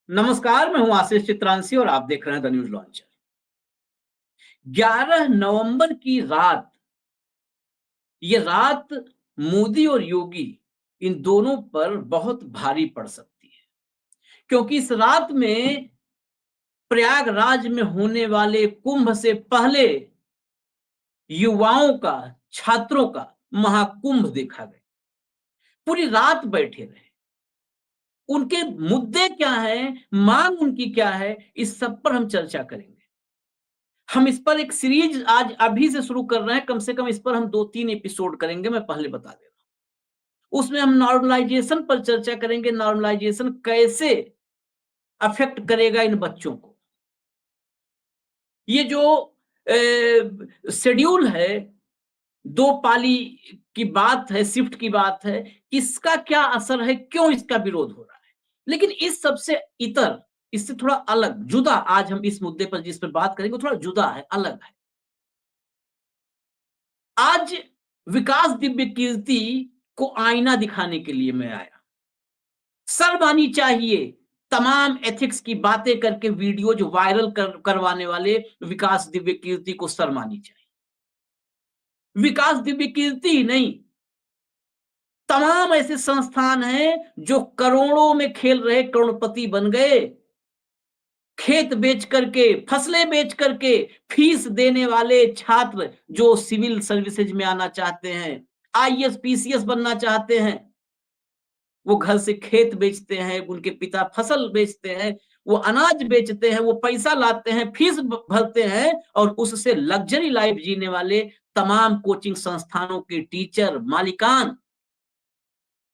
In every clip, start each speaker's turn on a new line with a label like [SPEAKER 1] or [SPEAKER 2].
[SPEAKER 1] नमस्कार, मैं हूं आशीष चित्रांशी और आप देख रहे हैं द न्यूज लॉन्चर। 11 नवंबर की रात, ये रात मोदी और योगी इन दोनों पर बहुत भारी पड़ सकती है, क्योंकि इस रात में प्रयागराज में होने वाले कुंभ से पहले युवाओं का, छात्रों का महाकुंभ देखा गया। पूरी रात बैठे रहे। उनके मुद्दे क्या हैं, मांग उनकी क्या है, इस सब पर हम चर्चा करेंगे। हम इस पर एक सीरीज आज अभी से शुरू कर रहे हैं। कम से कम इस पर हम 2-3 एपिसोड करेंगे, मैं पहले बता दे रहा हूं। उसमें हम नॉर्मलाइजेशन पर चर्चा करेंगे। नॉर्मलाइजेशन कैसे अफेक्ट करेगा इन बच्चों को। ये जो शेड्यूल है, 2 पाली की बात है, शिफ्ट की बात है, इसका क्या असर है, क्यों इसका विरोध हो रहा है। लेकिन इस सबसे इतर, इससे थोड़ा अलग, जुदा, आज हम इस मुद्दे पर जिस पर बात करेंगे वो थोड़ा जुदा है, अलग है। आज विकास दिव्य कीर्ति को आईना दिखाने के लिए मैं आया। शर्म आनी चाहिए तमाम एथिक्स की बातें करके वीडियो जो वायरल करवाने वाले विकास दिव्य कीर्ति को शर्म आनी चाहिए। विकास दिव्य कीर्ति ही नहीं, तमाम ऐसे संस्थान हैं जो करोड़ों में खेल रहे करोड़पति बन गए। खेत बेच करके, फसलें बेच करके, फीस देने वाले छात्र जो सिविल सर्विसेज में आना चाहते हैं, आईएएस पीसीएस बनना चाहते हैं, वो घर से खेत बेचते हैं, उनके पिता फसल बेचते हैं, वो अनाज बेचते हैं, वो पैसा लाते हैं, फीस भरते हैं और उससे लग्जरी लाइफ जीने वाले तमाम कोचिंग संस्थानों के टीचर, मालिकान,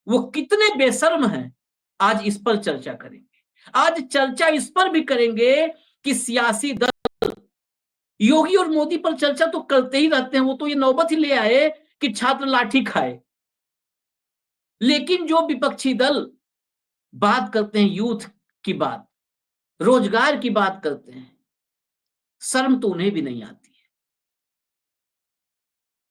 [SPEAKER 1] वो कितने बेशर्म हैं। आज इस पर चर्चा करेंगे। आज चर्चा इस पर भी करेंगे कि सियासी दल, योगी और मोदी पर चर्चा तो करते ही रहते हैं, वो तो ये नौबत ही ले आए कि छात्र लाठी खाए। लेकिन जो विपक्षी दल बात करते हैं यूथ की बात, रोजगार की बात करते हैं, शर्म तो उन्हें भी नहीं आती है।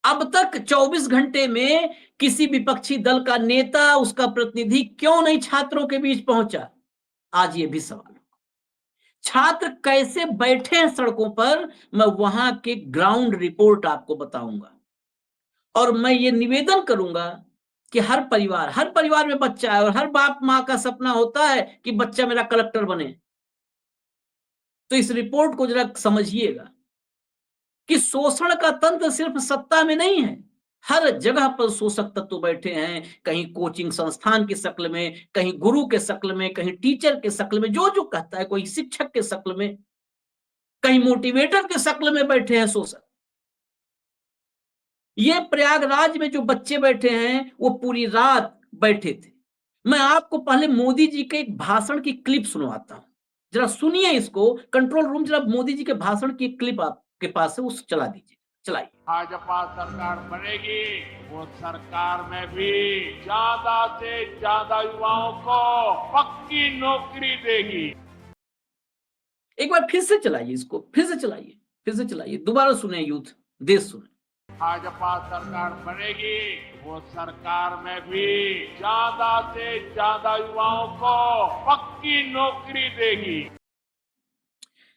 [SPEAKER 1] अब तक 24 घंटे में किसी विपक्षी दल का नेता, उसका प्रतिनिधि क्यों नहीं छात्रों के बीच पहुंचा? आज ये भी सवाल। छात्र कैसे बैठे हैं सड़कों पर, मैं वहां के ग्राउंड रिपोर्ट आपको बताऊंगा। और मैं ये निवेदन करूंगा कि हर परिवार में बच्चा है और हर बाप माँ का सपना होता है कि बच्चा मेरा कलेक्टर बने। तो इस रिपोर्ट को जरा समझिएगा कि शोषण का तंत्र सिर्फ सत्ता में नहीं है, हर जगह पर शोषक तत्व बैठे हैं। कहीं कोचिंग संस्थान की शक्ल में, कहीं गुरु के शक्ल में, कहीं टीचर के शक्ल में, जो जो कहता है, कोई शिक्षक के शक्ल में, कहीं मोटिवेटर के शक्ल में बैठे हैं शोषक। ये प्रयागराज में जो बच्चे बैठे हैं वो पूरी रात बैठे थे। मैं आपको पहले मोदी जी के एक भाषण की क्लिप सुनवाता हूं, जरा सुनिए इसको। कंट्रोल रूम, जरा मोदी जी के भाषण की क्लिप आपके पास है, उस चला दीजिए, चलाइए।
[SPEAKER 2] भाजपा सरकार बनेगी, वो सरकार में भी ज्यादा से ज्यादा युवाओं को पक्की नौकरी देगी।
[SPEAKER 1] एक बार फिर से चलाइए इसको, फिर से चलाइए, दोबारा सुने यूथ, देश सुने।
[SPEAKER 2] भाजपा सरकार बनेगी, वो सरकार में भी ज्यादा से ज्यादा युवाओं को पक्की नौकरी देगी।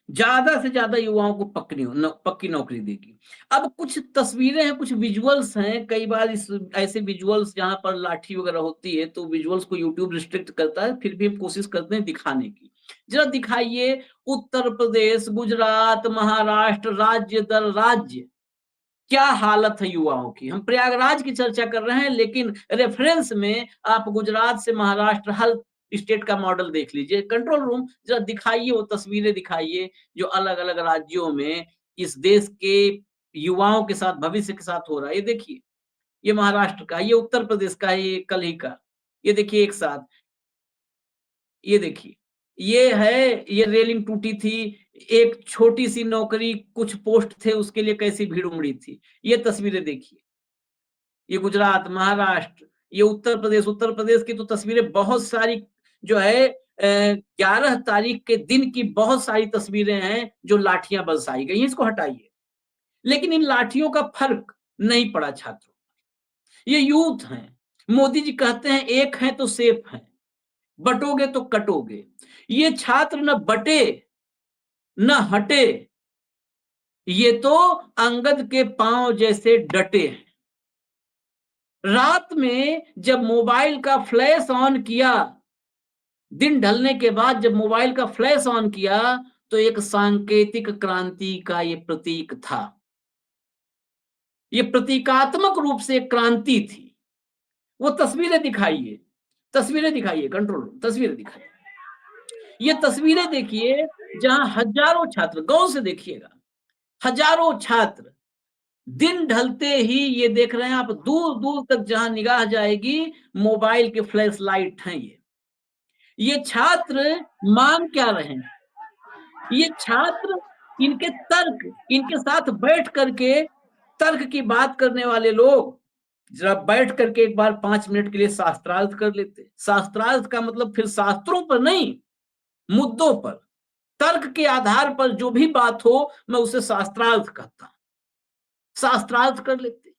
[SPEAKER 1] ज्यादा से ज्यादा युवाओं को पक्की नौकरी देगी। अब कुछ तस्वीरें हैं, कुछ विजुअल्स हैं। कई बार इस ऐसे विजुअल्स जहां पर लाठी वगैरह होती है तो विजुअल्स को यूट्यूब रिस्ट्रिक्ट करता है, फिर भी हम कोशिश करते हैं दिखाने की। जरा दिखाइए, उत्तर प्रदेश, गुजरात, महाराष्ट्र, राज्य दर राज्य क्या हालत है युवाओं की। हम प्रयागराज की चर्चा कर रहे हैं, लेकिन रेफरेंस में आप गुजरात से महाराष्ट्र, हर स्टेट का मॉडल देख लीजिए। कंट्रोल रूम, जरा दिखाइए, वो तस्वीरें दिखाइए जो अलग अलग राज्यों में इस देश के युवाओं के साथ, भविष्य के साथ हो रहा है। ये देखिए, ये महाराष्ट्र का, ये उत्तर प्रदेश का, ये कल ही का। ये देखिए एक साथ, ये देखिए, ये है, ये रेलिंग टूटी थी, एक छोटी सी नौकरी, कुछ पोस्ट थे, उसके लिए कैसी भीड़ उमड़ी थी। ये तस्वीरें देखिए, ये गुजरात, महाराष्ट्र, ये उत्तर प्रदेश की तो तस्वीरें बहुत सारी जो है, 11 तारीख के दिन की बहुत सारी तस्वीरें हैं जो लाठियां बरसाई गई हैं। इसको हटाइए। लेकिन इन लाठियों का फर्क नहीं पड़ा छात्रों। ये यूथ हैं। मोदी जी कहते हैं एक है तो सेफ है, बटोगे तो कटोगे। ये छात्र न बटे न हटे, ये तो अंगद के पांव जैसे डटे हैं। रात में जब मोबाइल का फ्लैश ऑन किया, दिन ढलने के बाद जब मोबाइल का फ्लैश ऑन किया, तो एक सांकेतिक क्रांति का ये प्रतीक था। ये प्रतीकात्मक रूप से एक क्रांति थी। वो तस्वीरें दिखाइए, कंट्रोल रूम, तस्वीरें दिखाइए। ये तस्वीरें देखिए, जहां हजारों छात्र, गौर से देखिएगा, हजारों छात्र दिन ढलते ही ये देख रहे हैं आप, दूर दूर तक जहां निगाह जाएगी मोबाइल के फ्लैश लाइट हैं ये छात्र मांग क्या रहे हैं? ये छात्र, इनके तर्क, इनके साथ बैठ करके तर्क की बात करने वाले लोग जरा बैठ करके एक बार 5 मिनट के लिए शास्त्रार्थ कर लेते। शास्त्रार्थ का मतलब फिर शास्त्रों पर नहीं, मुद्दों पर, तर्क के आधार पर जो भी बात हो, मैं उसे शास्त्रार्थ कहता हूं। शास्त्रार्थ कर लेते,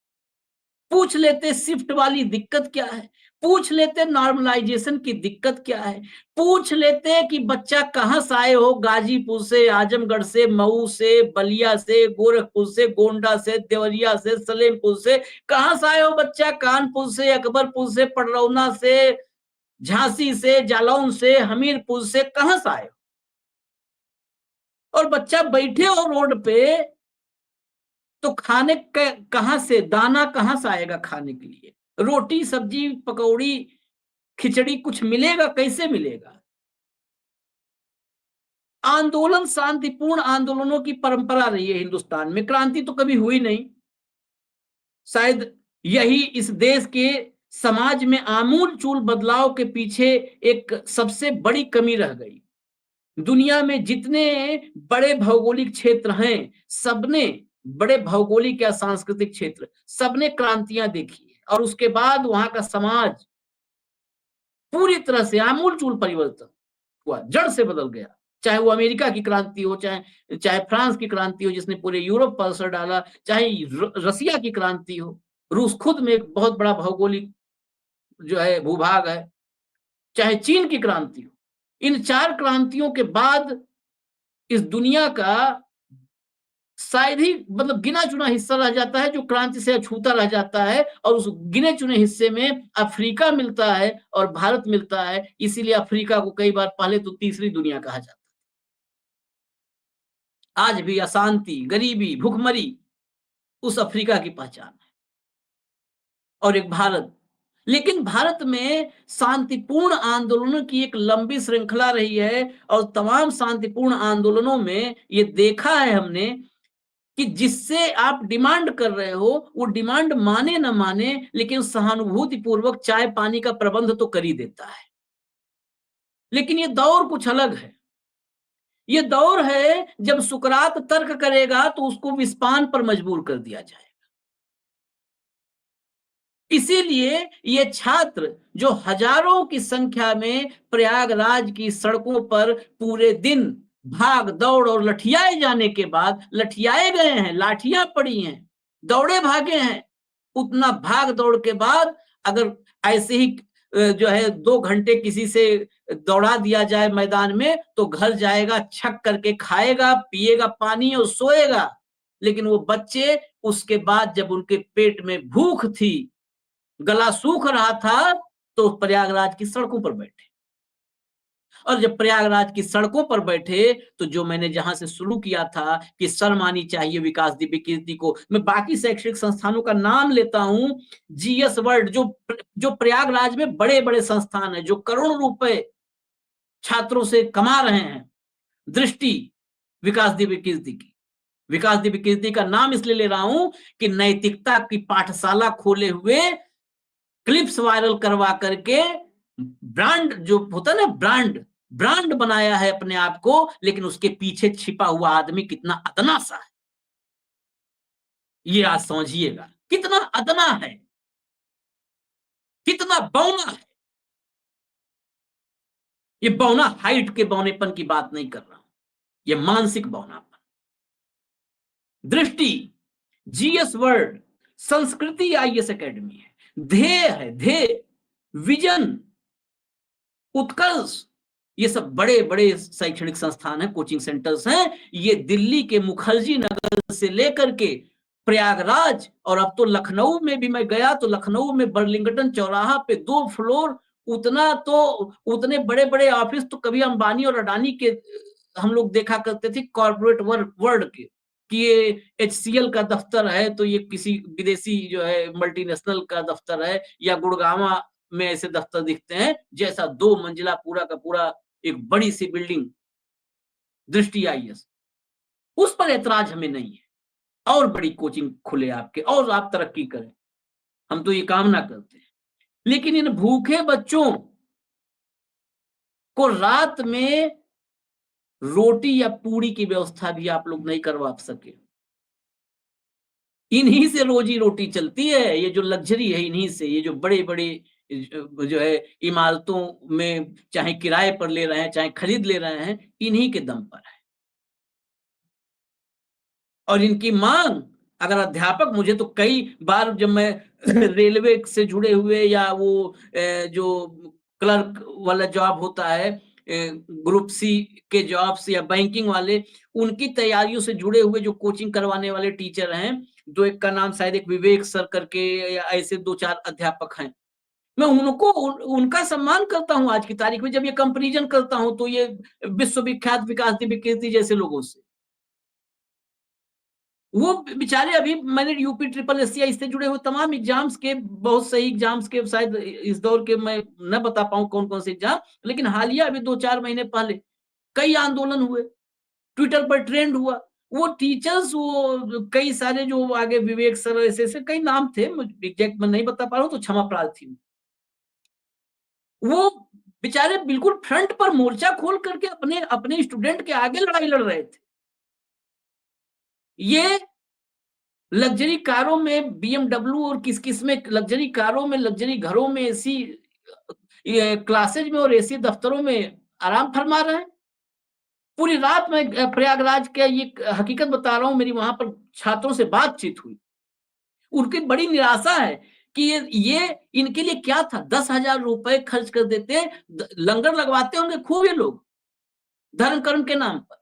[SPEAKER 1] पूछ लेते शिफ्ट वाली दिक्कत क्या है, पूछ लेते नॉर्मलाइजेशन की दिक्कत क्या है, पूछ लेते कि बच्चा कहां से आए हो, गाजीपुर से, आजमगढ़ से, मऊ से, बलिया से, गोरखपुर से, गोंडा से, देवरिया से, सलेमपुर से, कहां से आए हो बच्चा, कानपुर से, अकबरपुर से, पडरौना से, झांसी से, जालौन से, हमीरपुर से, कहां से आए हो? और बच्चा बैठे हो रोड पे, तो खाने कहां से, दाना कहां से आएगा खाने के लिए? रोटी सब्जी पकौड़ी खिचड़ी कुछ मिलेगा? कैसे मिलेगा? आंदोलन, शांतिपूर्ण आंदोलनों की परंपरा रही है हिंदुस्तान में, क्रांति तो कभी हुई नहीं। शायद यही इस देश के समाज में आमूल चूल बदलाव के पीछे एक सबसे बड़ी कमी रह गई। दुनिया में जितने बड़े भौगोलिक क्षेत्र हैं, सबने, बड़े भौगोलिक या सांस्कृतिक क्षेत्र, सबने क्रांतियां देखी है, और उसके बाद वहां का समाज पूरी तरह से आमूल चूल परिवर्तन हुआ, जड़ से बदल गया। चाहे वो अमेरिका की क्रांति हो, चाहे चाहे फ्रांस की क्रांति हो जिसने पूरे यूरोप पर असर डाला, चाहे रसिया की क्रांति हो, रूस खुद में एक बहुत बड़ा भौगोलिक जो है भूभाग है, चाहे चीन की क्रांति हो। इन 4 क्रांतियों के बाद इस दुनिया का शायद ही मतलब गिना चुना हिस्सा रह जाता है जो क्रांति से अछूता रह जाता है, और उस गिने चुने हिस्से में अफ्रीका मिलता है और भारत मिलता है। इसीलिए अफ्रीका को कई बार पहले तो तीसरी दुनिया कहा जाता है। आज भी अशांति, गरीबी, भुखमरी उस अफ्रीका की पहचान है, और एक भारत। लेकिन भारत में शांतिपूर्ण आंदोलनों की एक लंबी श्रृंखला रही है, और तमाम शांतिपूर्ण आंदोलनों में ये देखा है हमने कि जिससे आप डिमांड कर रहे हो, वो डिमांड माने न माने, लेकिन सहानुभूति पूर्वक चाय पानी का प्रबंध तो कर ही देता है। लेकिन ये दौर कुछ अलग है। ये दौर है जब सुकरात तर्क करेगा तो उसको विस्पान पर मजबूर कर दिया जाए। इसीलिए ये छात्र जो हजारों की संख्या में प्रयागराज की सड़कों पर पूरे दिन भाग दौड़ और लठियाए जाने के बाद, लठियाए गए हैं, लाठियां पड़ी हैं, दौड़े भागे हैं, उतना भाग दौड़ के बाद अगर ऐसे ही जो है 2 घंटे किसी से दौड़ा दिया जाए मैदान में, तो घर जाएगा, छक करके खाएगा, पिएगा पानी और सोएगा। लेकिन वो बच्चे उसके बाद जब उनके पेट में भूख थी, गला सूख रहा था, तो प्रयागराज की सड़कों पर बैठे। और जब प्रयागराज की सड़कों पर बैठे, तो जो मैंने जहां से शुरू किया था कि शर्म आनी चाहिए विकास दिव्य कीर्ति को, मैं बाकी शैक्षणिक संस्थानों का नाम लेता हूं। जीएस वर्ल्ड जो प्रयागराज में बड़े बड़े संस्थान है, जो करोड़ों रुपए छात्रों से कमा रहे हैं। दृष्टि विकास दिव्य कीर्ति की, विकास दिव्य कीर्ति का नाम इसलिए ले रहा हूं कि नैतिकता की पाठशाला खोले हुए, क्लिप्स वायरल करवा करके ब्रांड जो होता है ना, ब्रांड बनाया है अपने आप को, लेकिन उसके पीछे छिपा हुआ आदमी कितना अदना सा है, ये आज समझिएगा। कितना अदना है, कितना बौना है। ये बौना हाइट के बौनेपन की बात नहीं कर रहा हूं, ये मानसिक बौनापन। दृष्टि, जीएस वर्ल्ड, संस्कृति आईएएस एकेडमी है, ध्येय है, ध्येय, विजन, उत्कर्ष, ये सब बड़े-बड़े शैक्षणिक संस्थान हैं, कोचिंग सेंटर्स हैं। ये दिल्ली के मुखर्जी नगर से लेकर के प्रयागराज और अब तो लखनऊ में भी मैं गया तो लखनऊ में बर्लिंगटन चौराहा पे 2 फ्लोर उतना तो उतने बड़े-बड़े ऑफिस तो कभी अंबानी और अडानी के हम लोग देखा करते थे कॉर्पोरेट वर्ल्ड के कि ये एचसीएल का दफ्तर है तो ये किसी विदेशी जो है मल्टीनेशनल का दफ्तर है या गुड़गांवा में ऐसे दफ्तर दिखते हैं जैसा 2 मंजिला पूरा का पूरा एक बड़ी सी बिल्डिंग दृष्टि आईएएस उस पर ऐतराज हमें नहीं है और बड़ी कोचिंग खुले आपके और आप तरक्की करें हम तो ये कामना करते हैं लेकिन इन भूखे बच्चों को रात में रोटी या पूड़ी की व्यवस्था भी आप लोग नहीं करवा सके इन्हीं से रोजी रोटी चलती है ये जो लग्जरी है इन्हीं से ये जो बड़े बड़े जो है इमारतों में चाहे किराए पर ले रहे हैं चाहे खरीद ले रहे हैं इन्हीं के दम पर है और इनकी मांग अगर अध्यापक मुझे तो कई बार जब मैं रेलवे से जुड़े हुए या वो जो क्लर्क वाला जॉब होता है ग्रुप सी के जॉब्स या बैंकिंग वाले उनकी तैयारियों से जुड़े हुए जो कोचिंग करवाने वाले टीचर हैं जो एक का नाम शायद एक विवेक सर करके या ऐसे 2-4 अध्यापक हैं मैं उनका सम्मान करता हूं आज की तारीख में जब ये कंपैरिजन करता हूं तो ये विश्वविख्यात विकास दिव्य जैसे लोगों से वो बेचारे अभी मैंने यूपी ट्रिपल एस इससे जुड़े हुए तमाम एग्जाम्स के बहुत सही एग्जाम्स के शायद इस दौर के मैं न बता पाऊं कौन कौन से एग्जाम लेकिन हालिया अभी 2-4 महीने पहले कई आंदोलन हुए ट्विटर पर ट्रेंड हुआ वो टीचर्स वो कई सारे जो आगे विवेक सर ऐसे ऐसे कई नाम थे एग्जैक्ट मैं नहीं बता पा रहा हूँ तो क्षमा प्रार्थी वो बेचारे बिल्कुल फ्रंट पर मोर्चा खोल करके अपने अपने स्टूडेंट के आगे लड़ाई लड़ रहे थे ये लग्जरी कारों में बीएमडब्ल्यू और किस किस में लग्जरी कारों में लग्जरी घरों में एसी क्लासेज में और एसी दफ्तरों में आराम फरमा रहे हैं पूरी रात में प्रयागराज के ये हकीकत बता रहा हूं मेरी वहां पर छात्रों से बातचीत हुई उनकी बड़ी निराशा है कि ये इनके लिए क्या था 10,000 रुपए खर्च कर देते लंगर लगवाते होंगे खूब ये लोग धर्म कर्म के नाम पर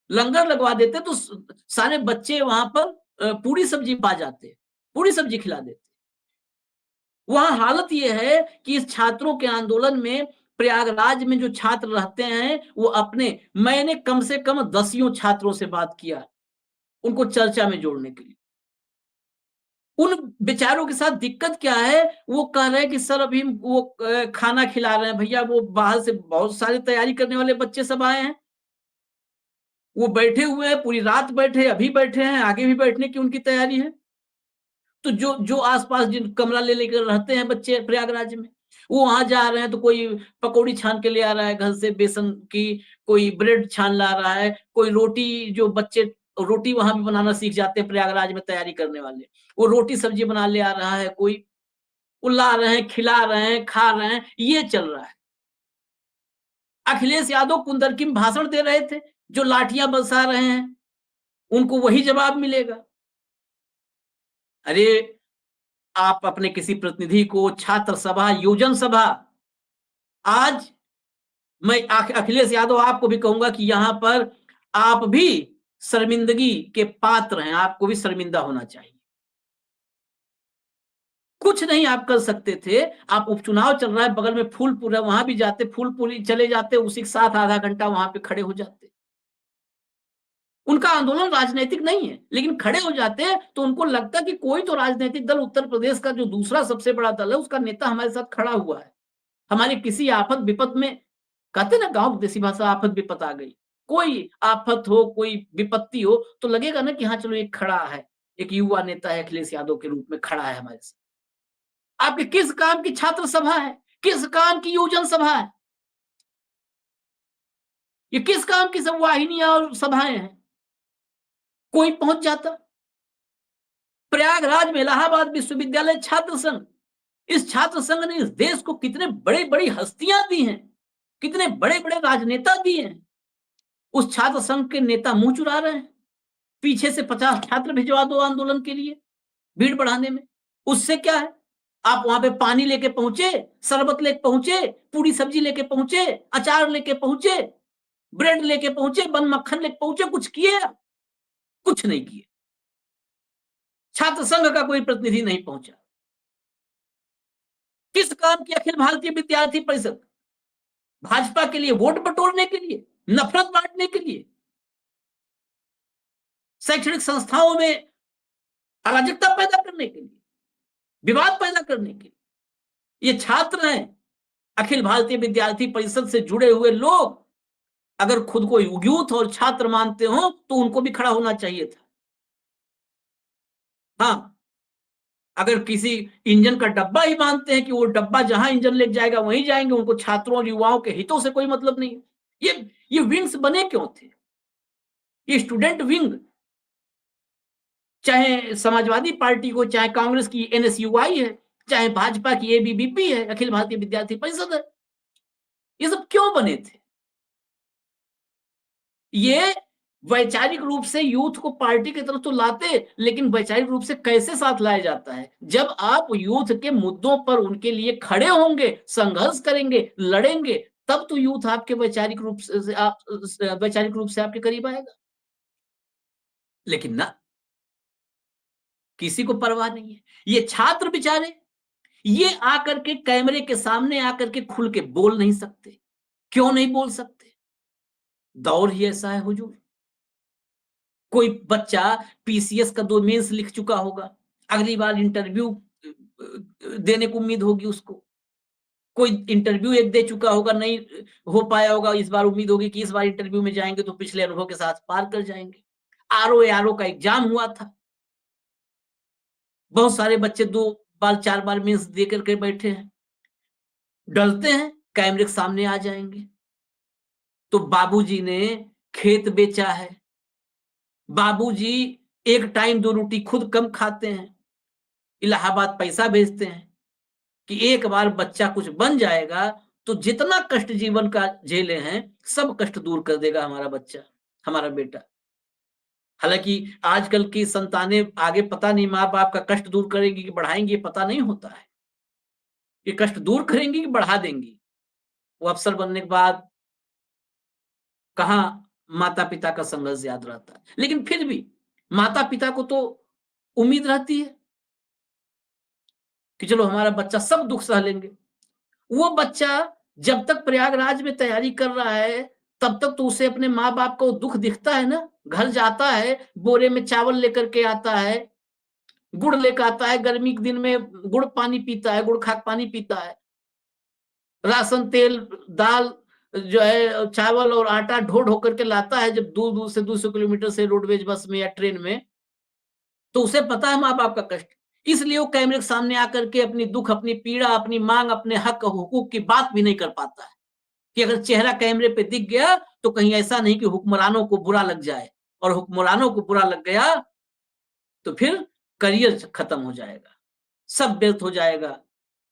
[SPEAKER 1] लंगर लगवा देते तो सारे बच्चे वहां पर पूरी सब्जी पा जाते पूरी सब्जी खिला देते वहां हालत यह है कि इस छात्रों के आंदोलन में प्रयागराज में जो छात्र रहते हैं वो अपने मैंने कम से कम 10 छात्रों से बात किया उनको चर्चा में जोड़ने के लिए उन बेचारों के साथ दिक्कत क्या है वो कह रहे हैं कि सर अभी वो खाना खिला रहे हैं भैया वो बाहर से बहुत सारी तैयारी करने वाले बच्चे सब आए हैं वो बैठे हुए हैं पूरी रात बैठे अभी बैठे हैं आगे भी बैठने की उनकी तैयारी है तो जो जो आसपास जिन कमरा ले लेकर रहते हैं बच्चे प्रयागराज में वो वहां जा रहे हैं तो कोई पकौड़ी छान के ले आ रहा है घर से बेसन की कोई ब्रेड छान ला रहा है कोई रोटी जो बच्चे रोटी वहां भी बनाना सीख जाते हैं प्रयागराज में तैयारी करने वाले वो रोटी सब्जी बना ले आ रहा है कोई वो ला रहे हैं खिला रहे हैं खा रहे हैं ये चल रहा है अखिलेश यादव कुंदरकिम भाषण दे रहे थे जो लाठियां बरसा रहे हैं उनको वही जवाब मिलेगा अरे आप अपने किसी प्रतिनिधि को छात्र सभा योजन सभा आज मैं अखिलेश यादव आपको भी कहूंगा कि यहां पर आप भी शर्मिंदगी के पात्र हैं आपको भी शर्मिंदा होना चाहिए कुछ नहीं आप कर सकते थे आप उपचुनाव चल रहा है बगल में फूलपुर है वहां भी जाते फूलपुर चले जाते उसी के साथ आधा घंटा वहां पे खड़े हो जाते उनका आंदोलन राजनीतिक नहीं है लेकिन खड़े हो जाते हैं तो उनको लगता है कि कोई तो राजनीतिक दल उत्तर प्रदेश का जो दूसरा सबसे बड़ा दल है उसका नेता हमारे साथ खड़ा हुआ है हमारी किसी आफत विपत में कहते ना गांव देसी भाषा आफत विपत आ गई कोई आफत हो कोई विपत्ति हो तो लगेगा ना कि हाँ चलो एक खड़ा है एक युवा नेता है अखिलेश यादव के रूप में खड़ा है हमारे साथ आपके किस काम की छात्र सभा है किस काम की योजन सभा है ये किस काम की सब वाहिनियां और सभाएं हैं कोई पहुंच जाता प्रयागराज में इलाहाबाद विश्वविद्यालय छात्र संघ इस छात्र संघ ने इस देश को कितने बड़े बड़ी हस्तियां दी हैं कितने बड़े बड़े राजनेता दिए हैं उस छात्र संघ के नेता मुंह चुरा रहे हैं पीछे से 50 छात्र भिजवा दो आंदोलन के लिए भीड़ बढ़ाने में उससे क्या है आप वहां पे पानी लेके पहुंचे, शरबत लेके पहुंचे, पूरी सब्जी लेके पहुंचे, अचार लेके पहुंचे, ब्रेड लेके पहुंचे, बन मक्खन लेके पहुंचे, कुछ किए? कुछ नहीं किए। छात्र संघ का कोई प्रतिनिधि नहीं पहुंचा। किस काम की अखिल भारतीय विद्यार्थी परिषद? भाजपा के लिए वोट बटोरने के लिए, नफरत बांटने के लिए, शैक्षणिक संस्थाओं में अराजकता पैदा करने के लिए, विवाद पैदा करने के लिए। ये छात्र हैं, अखिल भारतीय विद्यार्थी परिषद से जुड़े हुए लोग अगर खुद को यूथ और छात्र मानते हो तो उनको भी खड़ा होना चाहिए था। हाँ, अगर किसी इंजन का डब्बा ही मानते हैं कि वो डब्बा जहां इंजन लेके जाएगा वहीं जाएंगे, उनको छात्रों और युवाओं के हितों से कोई मतलब नहीं। ये विंग्स बने क्यों थे? ये स्टूडेंट विंग, चाहे समाजवादी पार्टी को, चाहे कांग्रेस की एनएसयूआई है, चाहे भाजपा की एबीवीपी है, अखिल भारतीय विद्यार्थी परिषद है, ये सब क्यों बने थे? ये वैचारिक रूप से यूथ को पार्टी की तरफ तो लाते, लेकिन वैचारिक रूप से कैसे साथ लाया जाता है? जब आप यूथ के मुद्दों पर उनके लिए खड़े होंगे, संघर्ष करेंगे, लड़ेंगे, तब तो यूथ आपके वैचारिक रूप से आपके करीब आएगा। लेकिन ना, किसी को परवाह नहीं है। ये छात्र बेचारे, ये आकर के कैमरे के सामने आकर के खुल के बोल नहीं सकते। क्यों नहीं बोल सकते? दौर ही ऐसा है हुजूर। कोई बच्चा पीसीएस का 2 मेंस लिख चुका होगा, अगली बार इंटरव्यू देने को उम्मीद होगी उसको। कोई इंटरव्यू एक दे चुका होगा, नहीं हो पाया होगा, इस बार उम्मीद होगी कि इस बार इंटरव्यू में जाएंगे तो पिछले अनुभव के साथ पार कर जाएंगे। आरओ का एग्जाम हुआ था, बहुत सारे बच्चे 2 बार 4 बार मेंस दे करके बैठे हैं, डरते हैं कैमरे के सामने आ जाएंगे। तो बाबूजी ने खेत बेचा है, बाबूजी एक टाइम 2 रोटी खुद कम खाते हैं, इलाहाबाद पैसा भेजते हैं कि एक बार बच्चा कुछ बन जाएगा तो जितना कष्ट जीवन का झेले हैं सब कष्ट दूर कर देगा हमारा बच्चा, हमारा बेटा। हालांकि आजकल की संतानें आगे पता नहीं माँ बाप का कष्ट दूर करेंगी कि बढ़ाएंगी, पता नहीं होता है। ये कष्ट दूर करेंगी कि बढ़ा देंगी, वो अफसर बनने के बाद कहाँ माता पिता का संघर्ष याद रहता है। लेकिन फिर भी माता पिता को तो उम्मीद रहती है कि चलो हमारा बच्चा सब दुख सह लेंगे। वो बच्चा जब तक प्रयागराज में तैयारी कर रहा है तब तक तो उसे अपने माँ बाप का दुख दिखता है ना। घर जाता है, बोरे में चावल लेकर के आता है, गुड़ लेकर आता है, गर्मी के दिन में गुड़ पानी पीता है, गुड़ खाक पानी पीता है, राशन तेल दाल जो है चावल और आटा ढो ढो करके लाता है। जब दूर दूर से 200 किलोमीटर से रोडवेज बस में या ट्रेन में, तो उसे पता है माँ बाप का कष्ट। इसलिए वो कैमरे के सामने आकर के अपनी दुख, अपनी पीड़ा, अपनी मांग, अपने हक हुकूक की बात भी नहीं कर पाता है कि अगर चेहरा कैमरे पे दिख गया तो कहीं ऐसा नहीं कि हुक्मरानों को बुरा लग जाए, और हुक्मरानों को बुरा लग गया तो फिर करियर खत्म हो जाएगा, सब व्यर्थ हो जाएगा,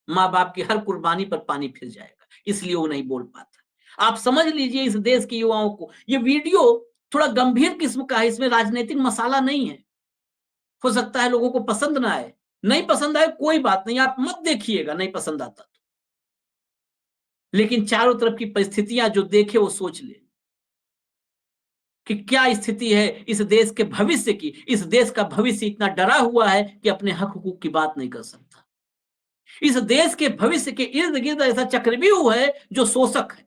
[SPEAKER 1] माँ बाप की हर कुर्बानी पर पानी फिर जाएगा। इसलिए वो नहीं बोल पाता। आप समझ लीजिए इस देश के युवाओं को, ये वीडियो थोड़ा गंभीर किस्म का है, इसमें राजनीतिक मसाला नहीं है। हो सकता है लोगों को पसंद ना आए, नहीं पसंद आए कोई बात नहीं, आप मत देखिएगा नहीं पसंद आता तो। लेकिन चारों तरफ की परिस्थितियां जो देखे वो सोच ले कि क्या स्थिति है इस देश के भविष्य की। इस देश का भविष्य इतना डरा हुआ है कि अपने हक हुकूक की बात नहीं कर सकता। इस देश के भविष्य के इर्द गिर्द ऐसा चक्रव्यूह है जो शोषक है,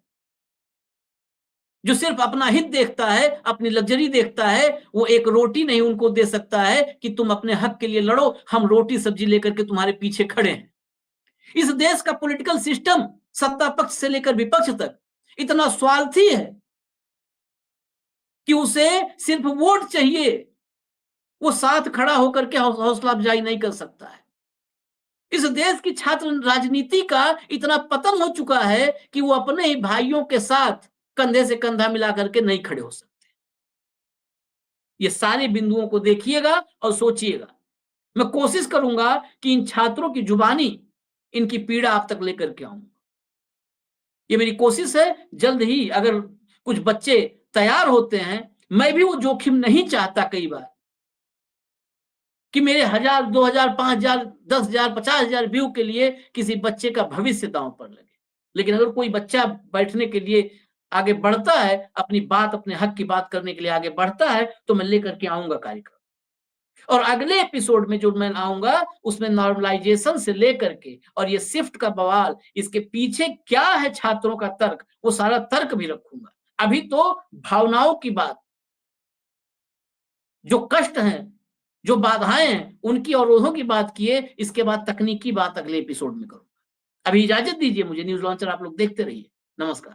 [SPEAKER 1] जो सिर्फ अपना हित देखता है, अपनी लग्जरी देखता है। वो एक रोटी नहीं उनको दे सकता है कि तुम अपने हक के लिए लड़ो, हम रोटी सब्जी लेकर के तुम्हारे पीछे खड़े हैं। इस देश का पॉलिटिकल सिस्टम सत्ता पक्ष से लेकर विपक्ष तक इतना स्वार्थी है कि उसे सिर्फ वोट चाहिए, वो साथ खड़ा होकर के हौसला अफजाई नहीं कर सकता है। इस देश की छात्र राजनीति का इतना पतन हो चुका है कि वो अपने ही भाइयों के साथ कंधे से कंधा मिला करके नहीं खड़े हो सकते। ये सारे बिंदुओं को देखिएगा और सोचिएगा। मैं कोशिश करूंगा कि इन छात्रों की जुबानी, इनकी पीड़ा आप तक लेकर के आऊं। ये मेरी कोशिश है। जल्द ही अगर कुछ बच्चे तैयार होते हैं, मैं भी वो जोखिम नहीं चाहता कई बार कि मेरे 1000, 2000, 5000, 10,000, 50,000 व्यू के लिए किसी बच्चे का भविष्य दांव पर लगे। लेकिन अगर कोई बच्चा बैठने के लिए आगे बढ़ता है, अपनी बात, अपने हक की बात करने के लिए आगे बढ़ता है, तो मैं लेकर के आऊँगा कार्यक्रम। और अगले एपिसोड में जो मैं आऊँगा, उसमें नॉर्मलाइजेशन से लेकर के और ये शिफ्ट का बवाल, इसके पीछे क्या है छात्रों का तर्क, वो सारा तर्क भी रखूँगा। अभी तो भावनाओं की बात, जो कष्ट हैं, जो बाधाएँ हैं, उनकी अवरोधों की बात किए, इसके बाद तकनीकी बात अगले एपिसोड में करूँगा। अभी इजाज़त दीजिए मुझे, न्यूज़ लॉन्चर आप लोग देखते रहिए। नमस्कार।